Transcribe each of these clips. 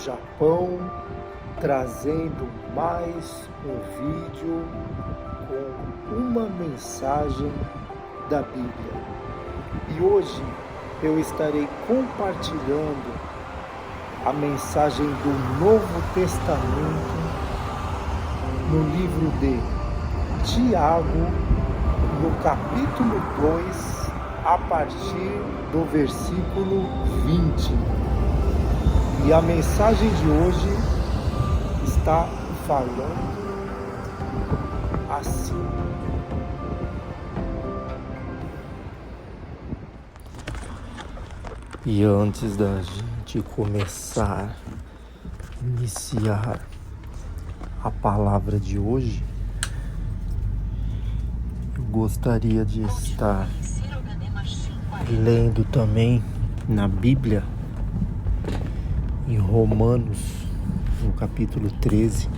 Japão, trazendo mais um vídeo com uma mensagem da Bíblia. E hoje eu estarei compartilhando a mensagem do Novo Testamento no livro de Tiago, no capítulo 2, a partir do versículo 20. E a mensagem de hoje está falando assim: e antes da gente começar, iniciar a palavra de hoje, eu gostaria de estar lendo também na Bíblia, em Romanos, no capítulo 13,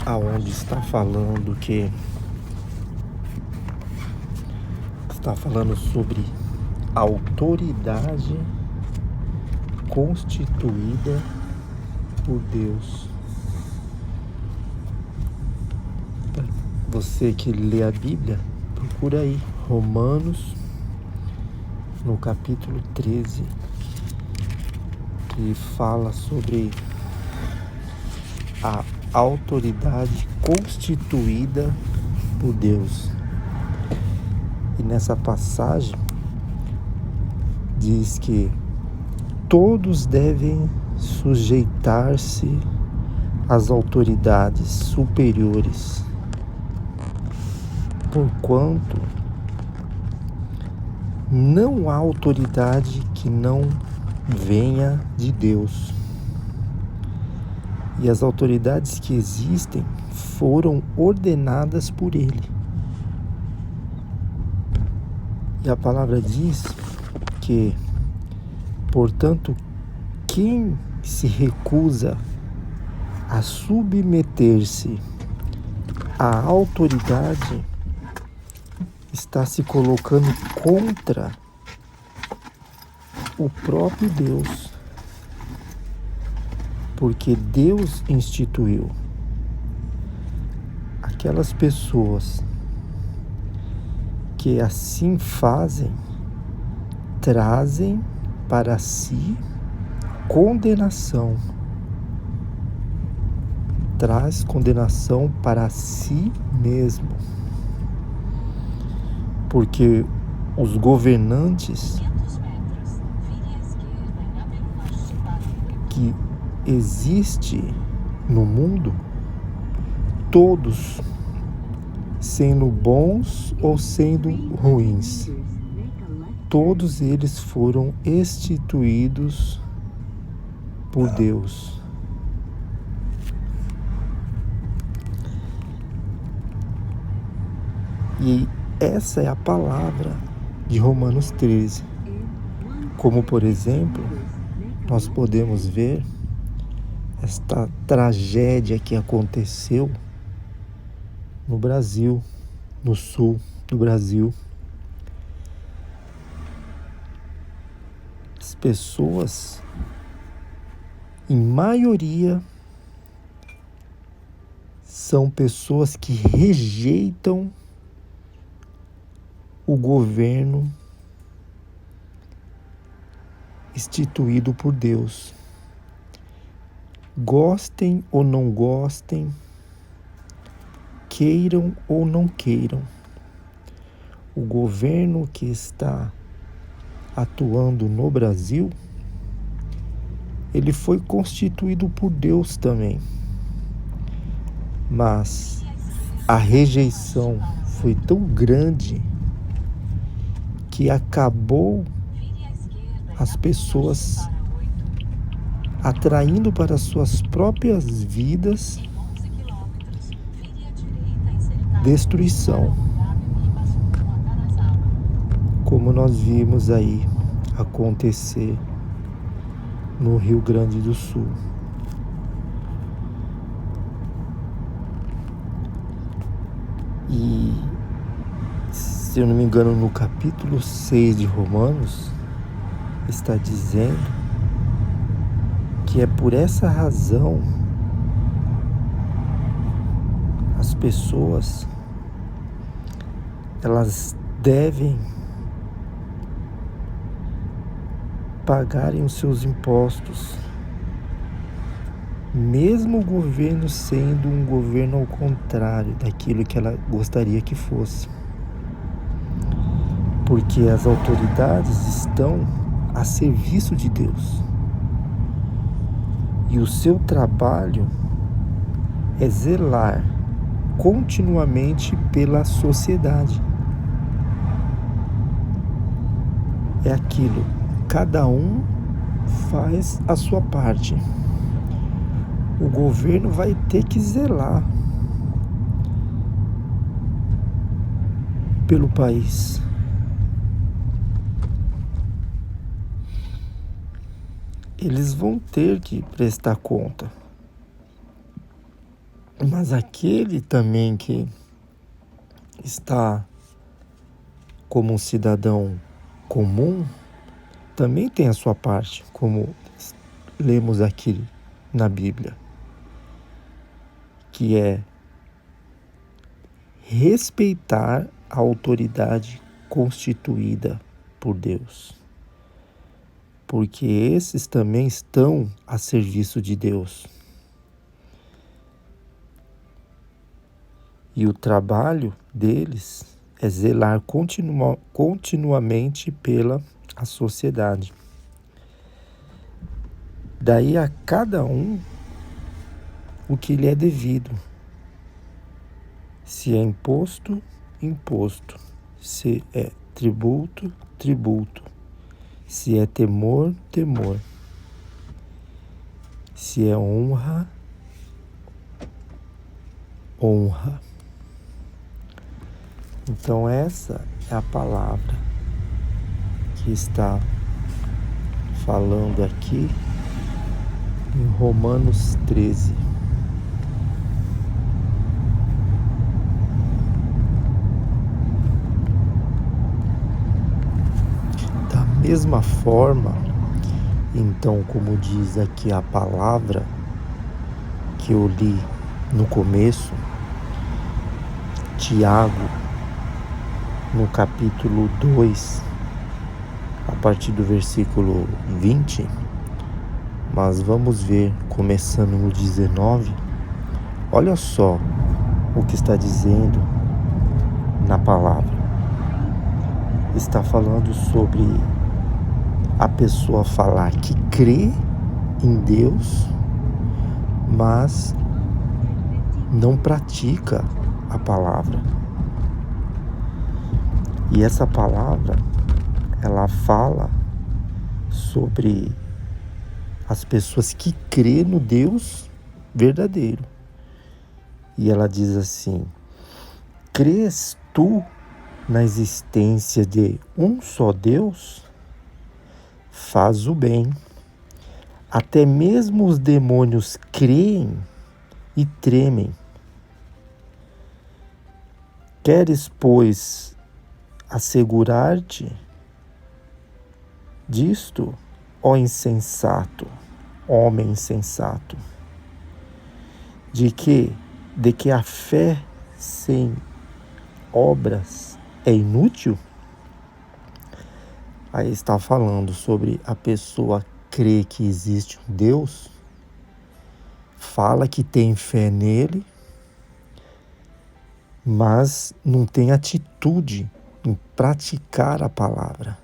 aonde está falando sobre a autoridade constituída por Deus. Você que lê a Bíblia, procura aí, Romanos, no capítulo 13, que fala sobre a autoridade constituída por Deus. E nessa passagem diz que todos devem sujeitar-se às autoridades superiores, porquanto não há autoridade que não venha de Deus. E as autoridades que existem foram ordenadas por Ele. E a palavra diz que, portanto, quem se recusa a submeter-se à autoridade está se colocando contra o próprio Deus, porque Deus instituiu. Aquelas pessoas que assim fazem, trazem para si condenação. Traz condenação para si mesmo. Porque os governantes que existem no mundo, todos, sendo bons ou sendo ruins, todos eles foram instituídos por Deus. E essa é a palavra de Romanos 13. Como, por exemplo, nós podemos ver esta tragédia que aconteceu no Brasil, no sul do Brasil. As pessoas, em maioria, são pessoas que rejeitam o governo instituído por Deus. Gostem ou não gostem, queiram ou não queiram, o governo que está atuando no Brasil, ele foi constituído por Deus também. Mas a rejeição foi tão grande que acabou as pessoas atraindo para suas próprias vidas destruição, como nós vimos aí acontecer no Rio Grande do Sul. E, se eu não me engano, no capítulo 6 de Romanos, está dizendo que é por essa razão as pessoas elas devem pagarem os seus impostos, mesmo o governo sendo um governo ao contrário daquilo que ela gostaria que fosse. Porque as autoridades estão a serviço de Deus. E o seu trabalho é zelar continuamente pela sociedade. É aquilo, cada um faz a sua parte. O governo vai ter que zelar pelo país. Eles vão ter que prestar conta. Mas aquele também que está como um cidadão comum também tem a sua parte, como lemos aqui na Bíblia, que é respeitar a autoridade constituída por Deus. Porque esses também estão a serviço de Deus. E o trabalho deles é zelar continuamente pela a sociedade. Daí a cada um o que lhe é devido. Se é imposto, imposto. Se é tributo, tributo. Se é temor, temor. Se é honra, honra. Então essa é a palavra que está falando aqui em Romanos 13. Da mesma forma, então, como diz aqui a palavra que eu li no começo, Tiago, no capítulo 2, a partir do versículo 20, mas vamos ver, começando no 19, olha só o que está dizendo na palavra. Está falando sobre a pessoa falar que crê em Deus, mas não pratica a palavra. E essa palavra, ela fala sobre as pessoas que crêem no Deus verdadeiro. E ela diz assim: crês tu na existência de um só Deus? Faz o bem. Até mesmo os demônios creem e tremem. Queres, pois, assegurar-te disto, ó insensato, homem insensato, de que a fé sem obras é inútil? Aí está falando sobre a pessoa crer que existe um Deus, fala que tem fé nele, mas não tem atitude em praticar a palavra.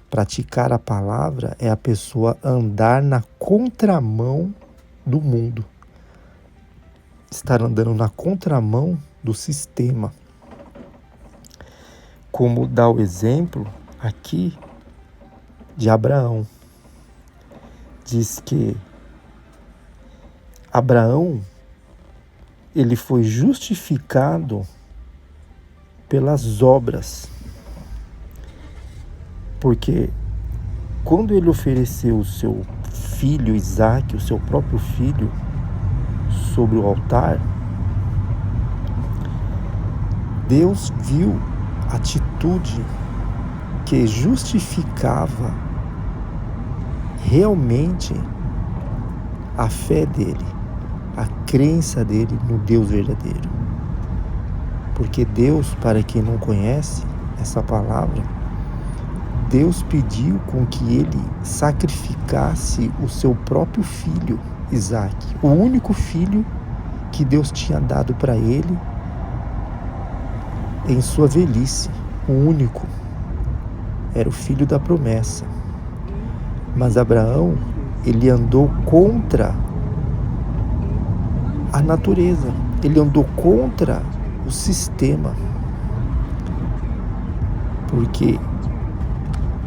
Praticar a palavra é a pessoa andar na contramão do mundo. Estar andando na contramão do sistema. Como dá o exemplo aqui de Abraão. Diz que Abraão, ele foi justificado pelas obras. Porque quando ele ofereceu o seu filho Isaque, o seu próprio filho, sobre o altar, Deus viu a atitude que justificava realmente a fé dele, a crença dele no Deus verdadeiro. Porque Deus, para quem não conhece essa palavra, Deus pediu com que ele sacrificasse o seu próprio filho, Isaac, o único filho que Deus tinha dado para ele em sua velhice, o único. Era o filho da promessa. Mas Abraão, ele andou contra a natureza, ele andou contra o sistema, porque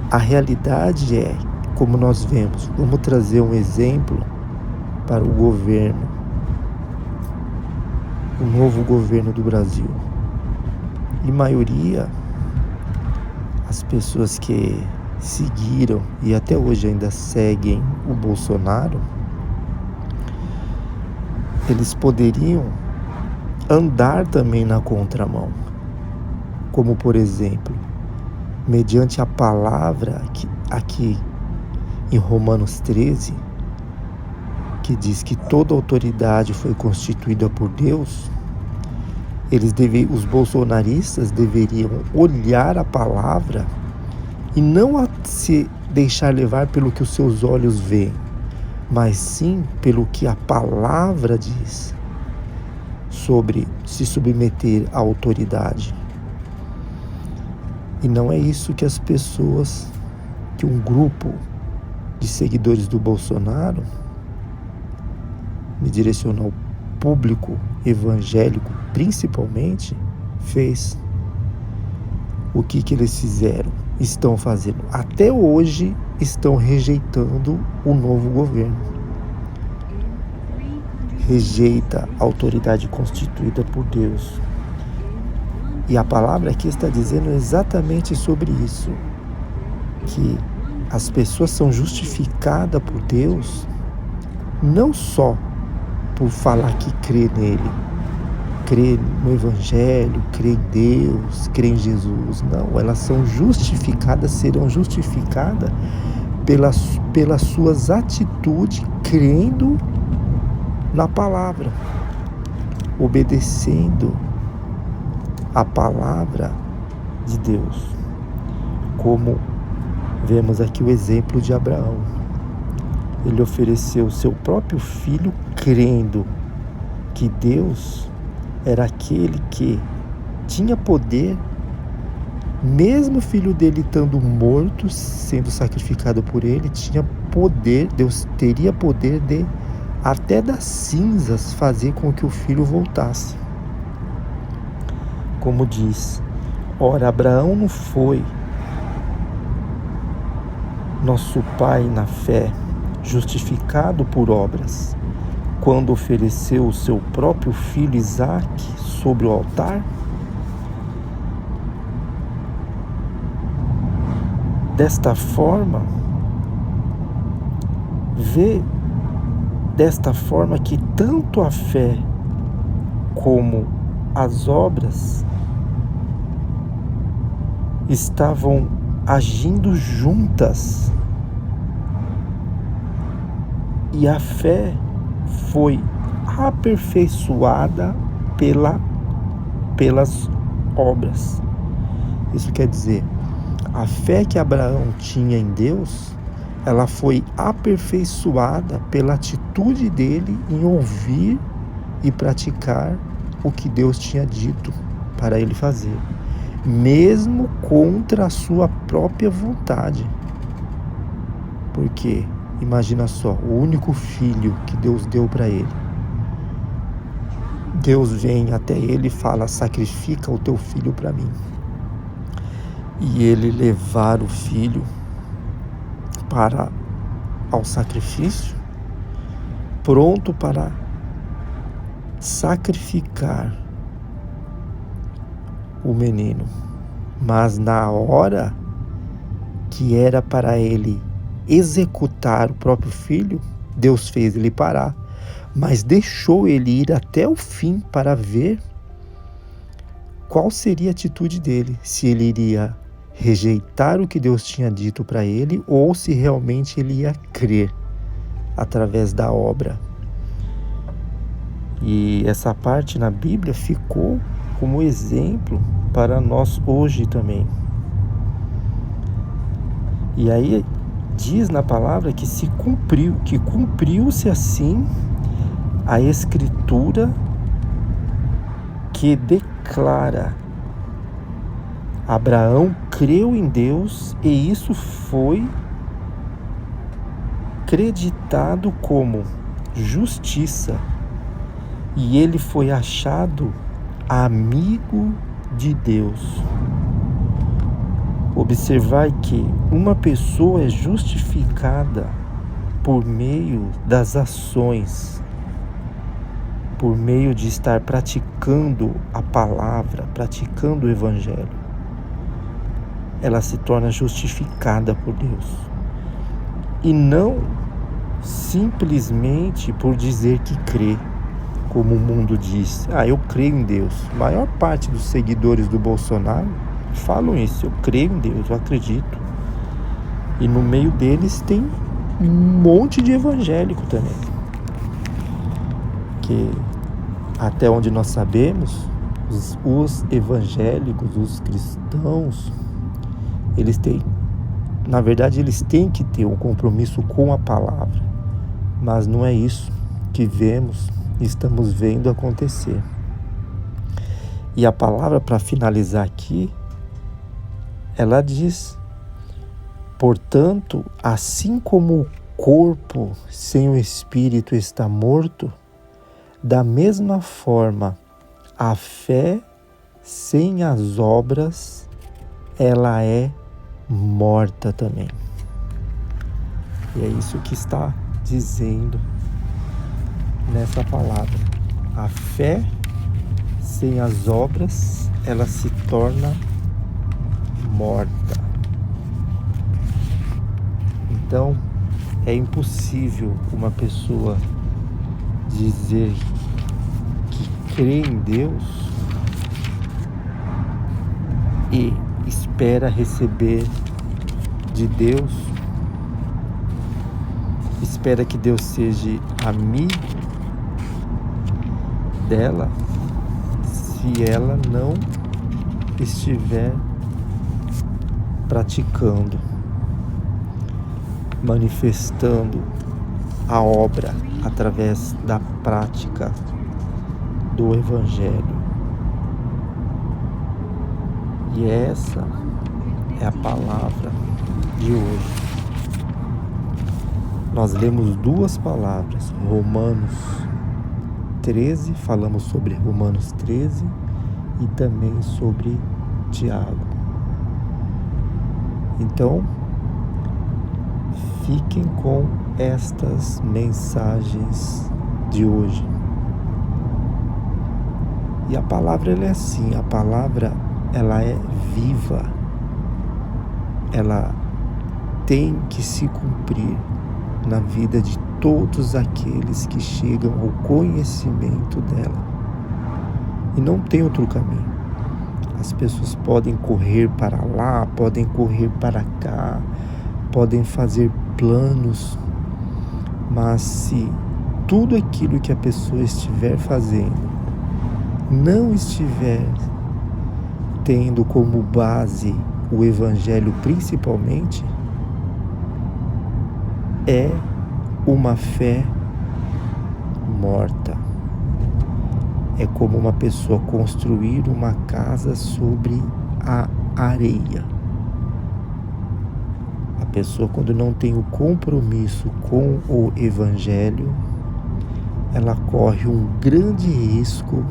a realidade é, como nós vemos, vamos trazer um exemplo para o governo, o novo governo do Brasil. Em maioria, as pessoas que seguiram e até hoje ainda seguem o Bolsonaro, eles poderiam andar também na contramão, como por exemplo, mediante a palavra aqui em Romanos 13, que diz que toda autoridade foi constituída por Deus. Os bolsonaristas deveriam olhar a palavra e não se deixar levar pelo que os seus olhos veem, mas sim pelo que a palavra diz sobre se submeter à autoridade. E não é isso que que um grupo de seguidores do Bolsonaro, me direcionou ao público evangélico principalmente, fez. O que eles fizeram? Estão fazendo. Até hoje estão rejeitando o novo governo. Rejeita a autoridade constituída por Deus. E a palavra aqui está dizendo exatamente sobre isso, que as pessoas são justificadas por Deus não só por falar que crê nele, crê no Evangelho, crê em Deus, crê em Jesus. Não, elas são justificadas, serão justificadas pelas suas atitudes, crendo na palavra, obedecendo a palavra de Deus. Como vemos aqui o exemplo de Abraão. Ele ofereceu seu próprio filho crendo que Deus era aquele que tinha poder, mesmo o filho dele estando morto, sendo sacrificado por ele, tinha poder, Deus teria poder de até das cinzas fazer com que o filho voltasse. Como diz, ora, Abraão não foi nosso pai na fé, justificado por obras, quando ofereceu o seu próprio filho Isaac sobre o altar? Desta forma, que tanto a fé como as obras estavam agindo juntas. E a fé foi aperfeiçoada pelas obras. Isso quer dizer, a fé que Abraão tinha em Deus, ela foi aperfeiçoada pela atitude dele em ouvir e praticar o que Deus tinha dito para ele fazer, mesmo contra a sua própria vontade. Porque imagina só, o único filho que Deus deu para ele. Deus vem até ele e fala: sacrifica o teu filho para mim. E ele levar o filho ao sacrifício, pronto para sacrificar o menino. Mas na hora que era para ele executar o próprio filho, Deus fez ele parar, mas deixou ele ir até o fim para ver qual seria a atitude dele, se ele iria rejeitar o que Deus tinha dito para ele ou se realmente ele ia crer através da obra. E essa parte na Bíblia ficou como exemplo para nós hoje também. E aí diz na palavra que cumpriu-se assim a escritura que declara: Abraão creu em Deus e isso foi creditado como justiça, e ele foi achado amigo de Deus. Observai que uma pessoa é justificada por meio das ações, por meio de estar praticando a palavra, praticando o Evangelho. Ela se torna justificada por Deus. E não simplesmente por dizer que crê, como o mundo diz. Eu creio em Deus. A maior parte dos seguidores do Bolsonaro falam isso: eu creio em Deus, eu acredito. E no meio deles tem um monte de evangélico também, que até onde nós sabemos, os evangélicos, os cristãos, eles têm que ter um compromisso com a palavra, mas não é isso que estamos vendo acontecer. E a palavra, para finalizar aqui, ela diz: portanto, assim como o corpo sem o espírito está morto, da mesma forma a fé sem as obras, ela é morta também. E é isso que está dizendo nessa palavra. A fé sem as obras, ela se torna morta. Então, é impossível uma pessoa dizer que crê em Deus e espera receber de Deus, espera que Deus seja amigo dela, se ela não estiver praticando, manifestando a obra através da prática do Evangelho. E essa é a palavra de hoje. Nós lemos duas palavras, Romanos 13, falamos sobre Romanos 13 e também sobre Tiago. Então, fiquem com estas mensagens de hoje. E a palavra, ela é assim, a palavra, ela é viva, ela tem que se cumprir na vida de todos aqueles que chegam ao conhecimento dela. E não tem outro caminho. As pessoas podem correr para lá, podem correr para cá, podem fazer planos, mas se tudo aquilo que a pessoa estiver fazendo não estiver tendo como base o Evangelho principalmente, é uma fé morta. É como uma pessoa construir uma casa sobre a areia. A pessoa, quando não tem o compromisso com o Evangelho, ela corre um grande risco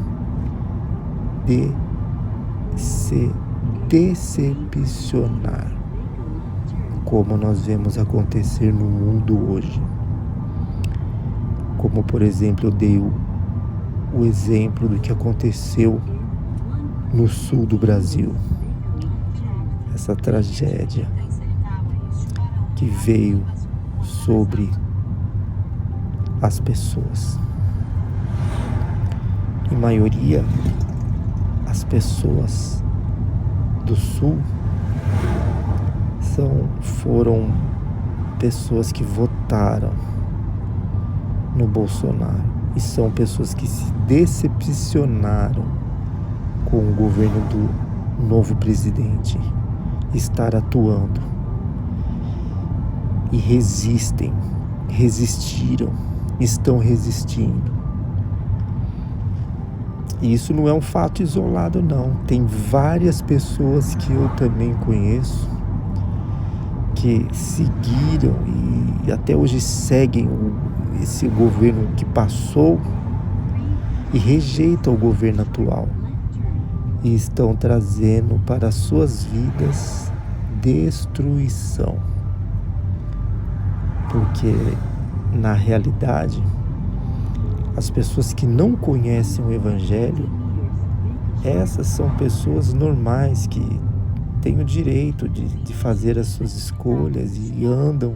de se decepcionar, como nós vemos acontecer no mundo hoje. Como, por exemplo, eu dei o exemplo do que aconteceu no sul do Brasil. Essa tragédia que veio sobre as pessoas. Em maioria, as pessoas do sul foram pessoas que votaram no Bolsonaro. E são pessoas que se decepcionaram com o governo do novo presidente estar atuando. E resistiram, estão resistindo. E isso não é um fato isolado, não. Tem várias pessoas que eu também conheço que seguiram e até hoje seguem esse governo que passou e rejeitam o governo atual. E estão trazendo para as suas vidas destruição. Porque, na realidade, as pessoas que não conhecem o Evangelho, essas são pessoas normais que têm o direito de fazer as suas escolhas e andam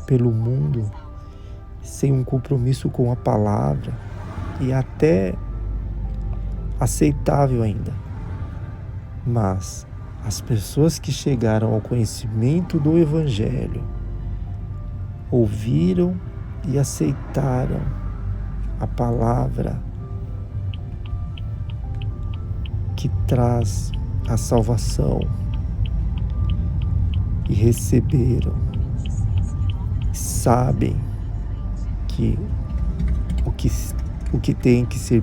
pelo mundo sem um compromisso com a palavra e até aceitável ainda. Mas as pessoas que chegaram ao conhecimento do Evangelho, ouviram e aceitaram a palavra que traz a salvação e receberam, sabem que o que tem que ser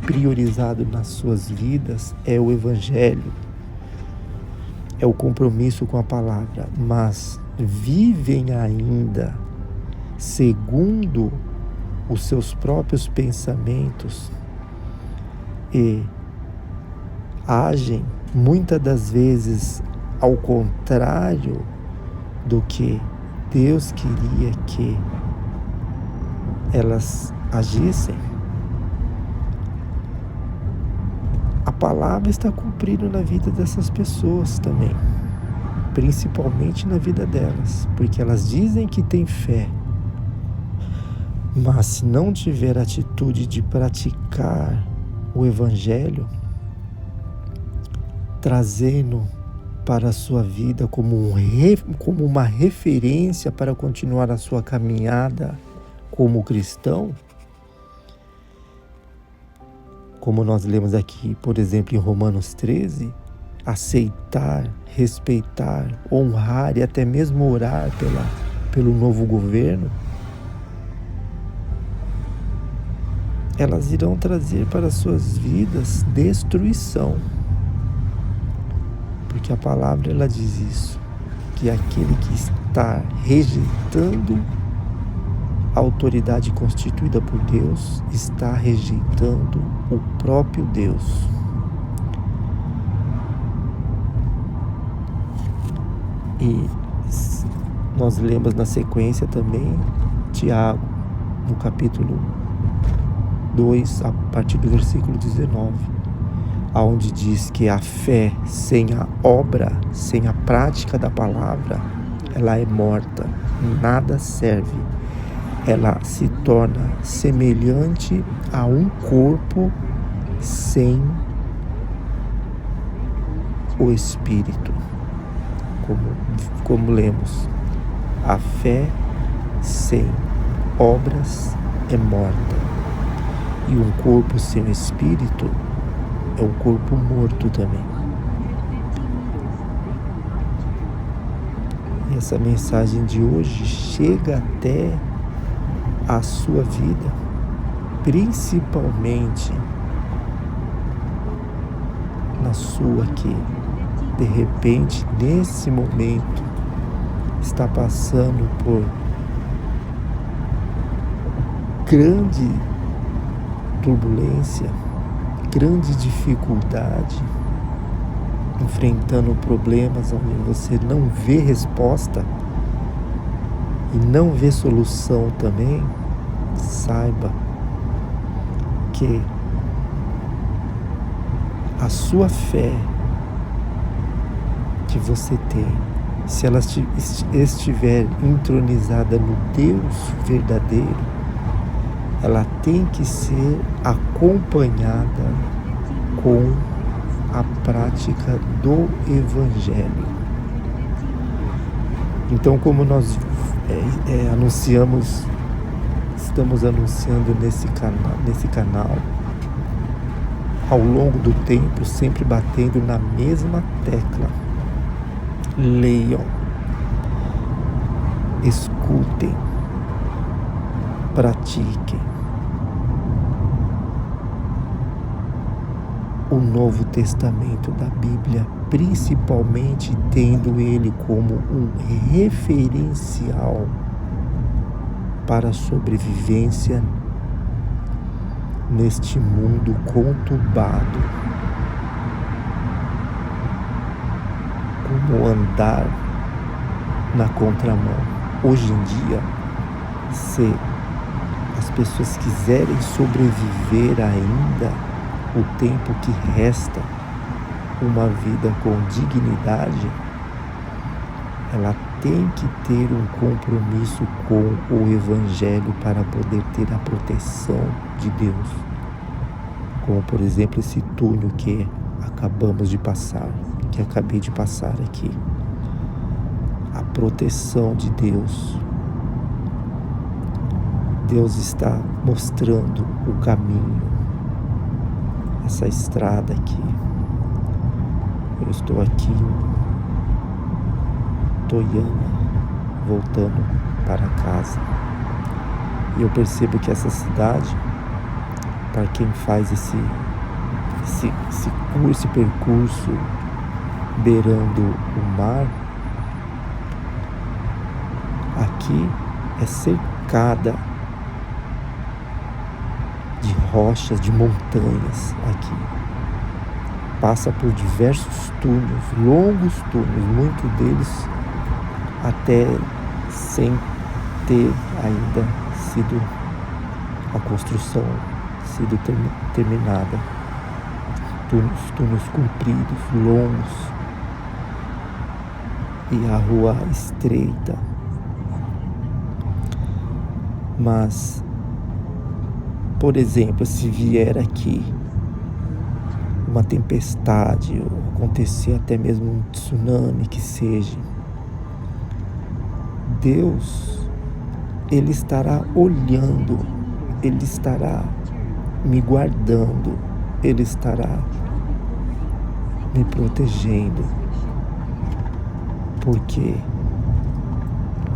priorizado nas suas vidas é o Evangelho, é o compromisso com a palavra, mas vivem ainda segundo os seus próprios pensamentos e agem muitas das vezes ao contrário do que Deus queria que elas agissem. A palavra está cumprindo na vida dessas pessoas também, principalmente na vida delas, porque elas dizem que têm fé, mas se não tiver atitude de praticar o Evangelho, trazendo para a sua vida como uma referência para continuar a sua caminhada como cristão, como nós lemos aqui, por exemplo, em Romanos 13, aceitar, respeitar, honrar e até mesmo orar pelo novo governo, elas irão trazer para as suas vidas destruição. Porque a palavra ela diz isso, que aquele que está rejeitando a autoridade constituída por Deus está rejeitando o próprio Deus. E nós lemos na sequência também Tiago, no capítulo 2, a partir do versículo 19, onde diz que a fé sem a obra, sem a prática da palavra, ela é morta, nada serve. Ela se torna semelhante a um corpo sem o Espírito. Como lemos, a fé sem obras é morta. E um corpo sem Espírito é um corpo morto também. E essa mensagem de hoje chega até a sua vida, principalmente na sua que, de repente, nesse momento, está passando por grande turbulência, grande dificuldade, enfrentando problemas onde você não vê resposta e não vê solução também. Saiba que a sua fé que você tem, se ela estiver entronizada no Deus verdadeiro, ela tem que ser acompanhada com a prática do Evangelho. Então, como nós anunciamos, estamos anunciando nesse canal, ao longo do tempo, sempre batendo na mesma tecla. Leiam, escutem, pratiquem. O Novo Testamento da Bíblia, principalmente tendo ele como um referencial para a sobrevivência neste mundo conturbado. Como andar na contramão. Hoje em dia, se as pessoas quiserem sobreviver ainda o tempo que resta, uma vida com dignidade, ela tem que ter um compromisso com o Evangelho para poder ter a proteção de Deus. Como, por exemplo, esse túnel que acabei de passar aqui. A proteção de Deus. Deus está mostrando o caminho. Essa estrada aqui. Eu estou aqui em Toiama, voltando para casa. E eu percebo que essa cidade, para quem faz esse percurso beirando o mar, aqui é cercada de rochas, de montanhas aqui. Passa por diversos túneis, longos túneis, muitos deles até sem ter ainda sido a construção sido terminada. Túneis compridos, longos, e a rua estreita. Mas, por exemplo, se vier aqui uma tempestade, ou acontecer até mesmo um tsunami que seja, Deus, Ele estará olhando, Ele estará me guardando, Ele estará me protegendo, porque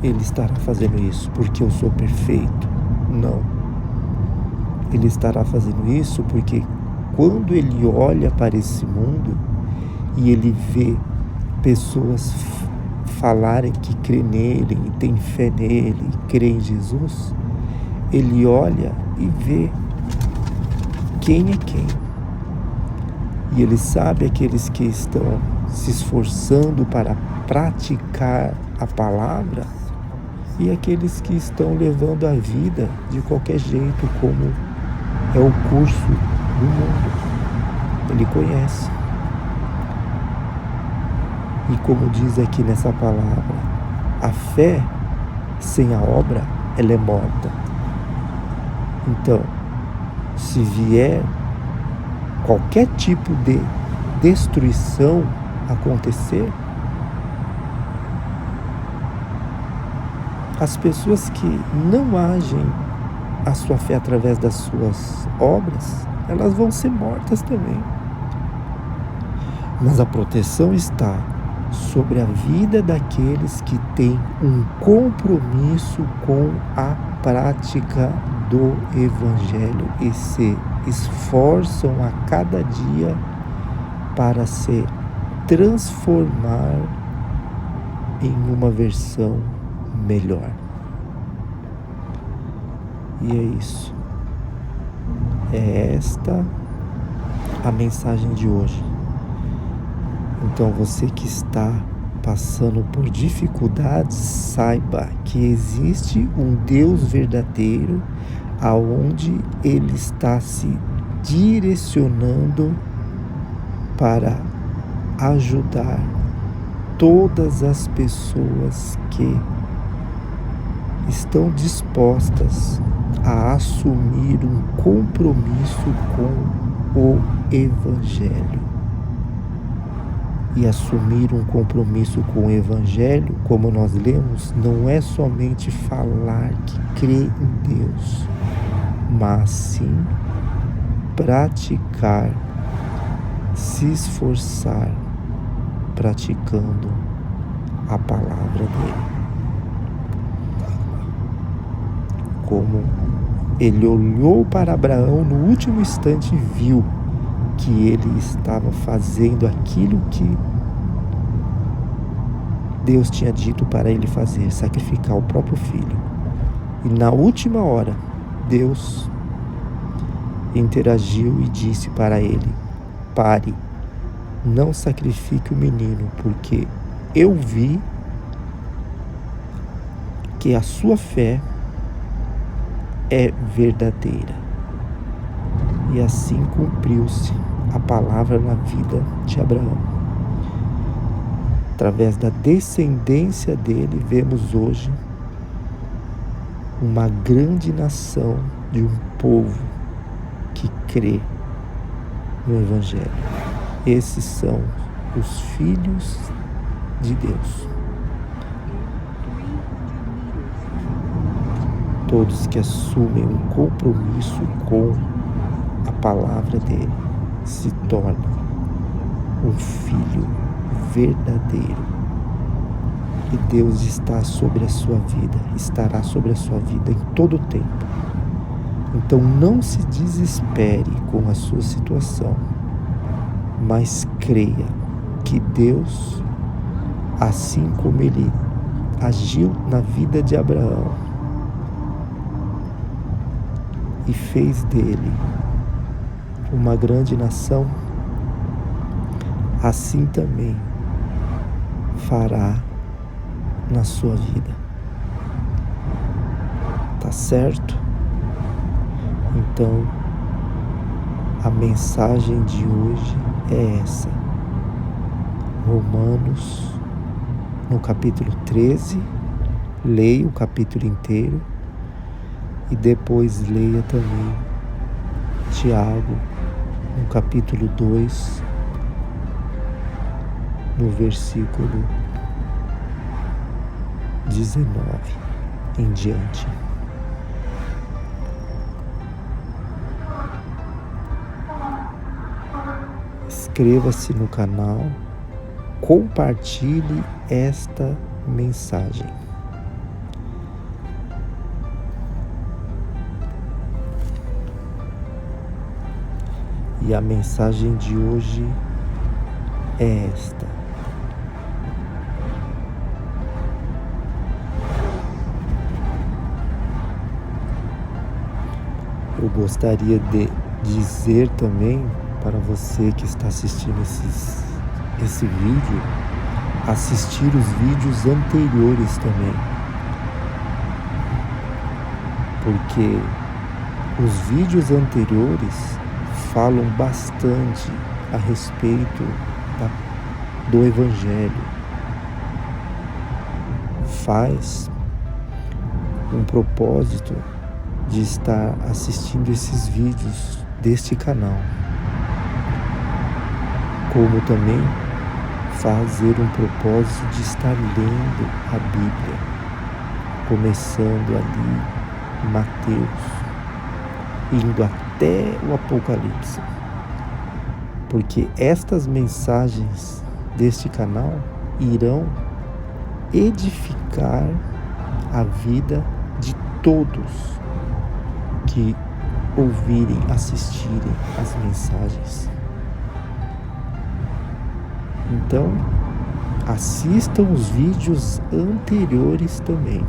Ele estará fazendo isso porque eu sou perfeito? Não. Ele estará fazendo isso porque quando Ele olha para esse mundo e Ele vê pessoas falarem que crê nele, e tem fé nele, e crê em Jesus, Ele olha e vê quem é quem. E Ele sabe aqueles que estão se esforçando para praticar a palavra e aqueles que estão levando a vida de qualquer jeito, como é o curso do mundo. Ele conhece. E como diz aqui nessa palavra, a fé sem a obra, ela é morta. Então, se vier qualquer tipo de destruição acontecer, as pessoas que não agem a sua fé através das suas obras, elas vão ser mortas também. Mas a proteção está sobre a vida daqueles que têm um compromisso com a prática do Evangelho e se esforçam a cada dia para se transformar em uma versão melhor. E é isso. É esta a mensagem de hoje. Então você que está passando por dificuldades, saiba que existe um Deus verdadeiro aonde Ele está se direcionando para ajudar todas as pessoas que estão dispostas a assumir um compromisso com o Evangelho. E assumir um compromisso com o Evangelho, como nós lemos, não é somente falar que crê em Deus, mas sim praticar, se esforçar praticando a palavra dele. Como ele olhou para Abraão no último instante e viu que ele estava fazendo aquilo que Deus tinha dito para ele fazer, sacrificar o próprio filho. E na última hora, Deus interagiu e disse para ele: pare, não sacrifique o menino, porque eu vi que a sua fé é verdadeira. E assim cumpriu-se a palavra na vida de Abraão. Através da descendência dele, vemos hoje uma grande nação de um povo que crê no Evangelho. Esses são os filhos de Deus. Todos que assumem um compromisso com a palavra dele se tornam um filho verdadeiro. E Deus está sobre a sua vida, estará sobre a sua vida em todo o tempo. Então não se desespere com a sua situação, mas creia que Deus, assim como ele agiu na vida de Abraão e fez dele uma grande nação, assim também fará na sua vida. Tá certo? Então, a mensagem de hoje é essa. Romanos, no capítulo 13, leia o capítulo inteiro e depois leia também Tiago, no capítulo 2, no versículo 19 em diante. Inscreva-se no canal, compartilhe esta mensagem. E a mensagem de hoje é esta. Eu gostaria de dizer também para você que está assistindo esse vídeo, assistir os vídeos anteriores também. Porque os vídeos anteriores falam bastante a respeito do Evangelho. Faz um propósito de estar assistindo esses vídeos deste canal, como também fazer um propósito de estar lendo a Bíblia, começando ali em Mateus, indo até o Apocalipse, porque estas mensagens deste canal irão edificar a vida de todos que ouvirem, assistirem as mensagens. Então, assistam os vídeos anteriores também,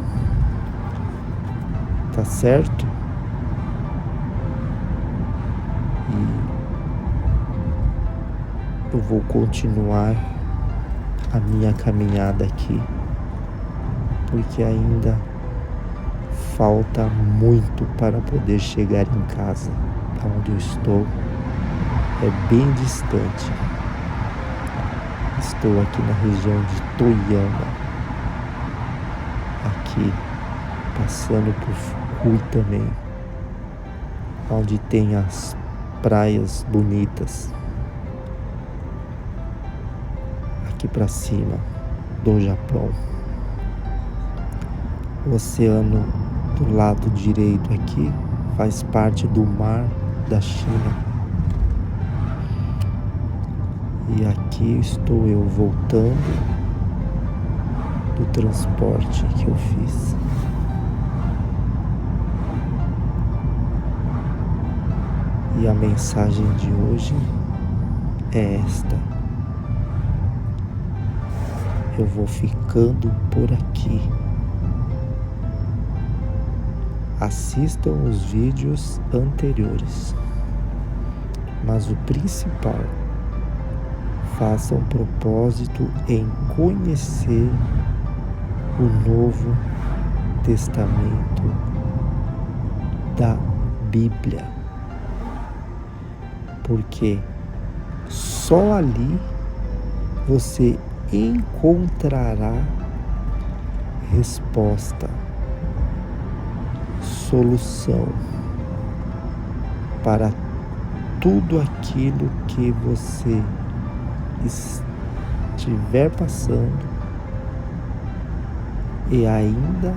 tá certo? E eu vou continuar a minha caminhada aqui, porque ainda falta muito para poder chegar em casa. Onde eu estou é bem distante. Estou aqui na região de Toyama, aqui passando por Rui também, onde tem as praias bonitas. aqui para cima do Japão. O oceano do lado direito aqui faz parte do mar da China. E aqui estou eu voltando do transporte que eu fiz. E a mensagem de hoje é esta. Eu vou ficando por aqui. Assistam os vídeos anteriores. Mas o principal, façam propósito em conhecer o Novo Testamento da Bíblia. Porque só ali você encontrará resposta, solução para tudo aquilo que você estiver passando e ainda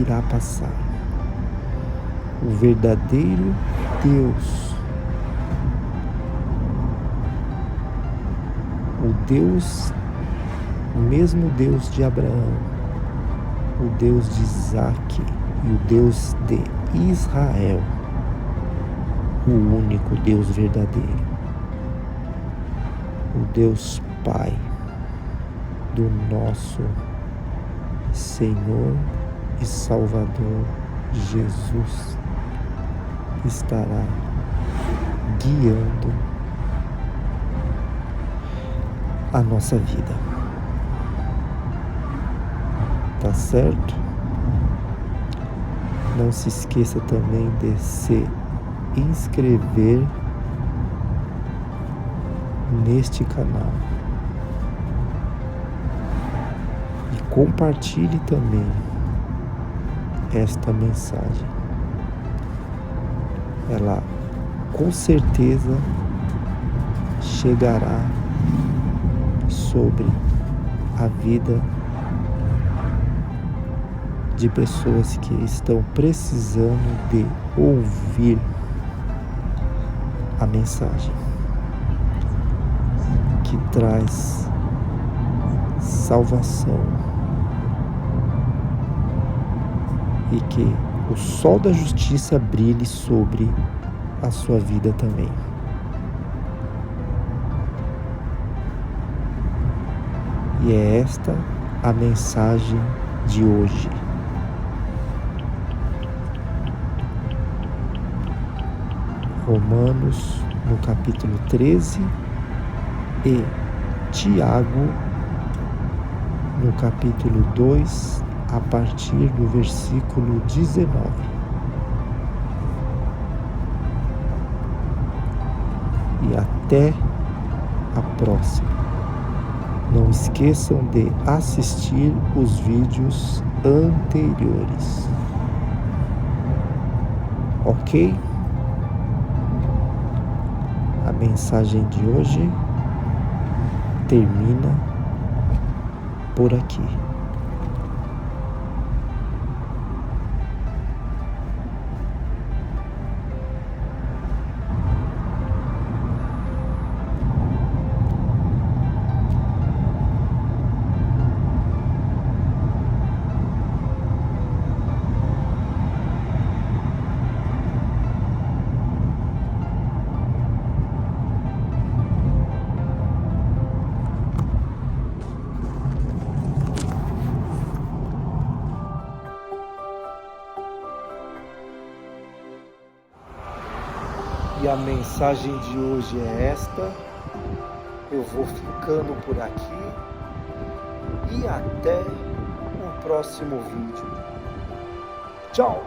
irá passar. O verdadeiro Deus, o mesmo Deus de Abraão, o Deus de Isaac e o Deus de Israel, o único Deus verdadeiro, o Deus Pai do nosso Senhor e Salvador Jesus, estará guiando a nossa vida. Tá certo? Não se esqueça também de se inscrever neste canal e compartilhe também esta mensagem. Ela com certeza chegará sobre a vida de pessoas que estão precisando de ouvir a mensagem que traz salvação e que o sol da justiça brilhe sobre a sua vida também. E é esta a mensagem de hoje. Romanos, no capítulo 13, e Tiago, no capítulo 2, a partir do versículo 19. E até a próxima. Não esqueçam de assistir os vídeos anteriores. Ok? A mensagem de hoje termina por aqui. E a mensagem de hoje é esta. Eu vou ficando por aqui e até o próximo vídeo. Tchau!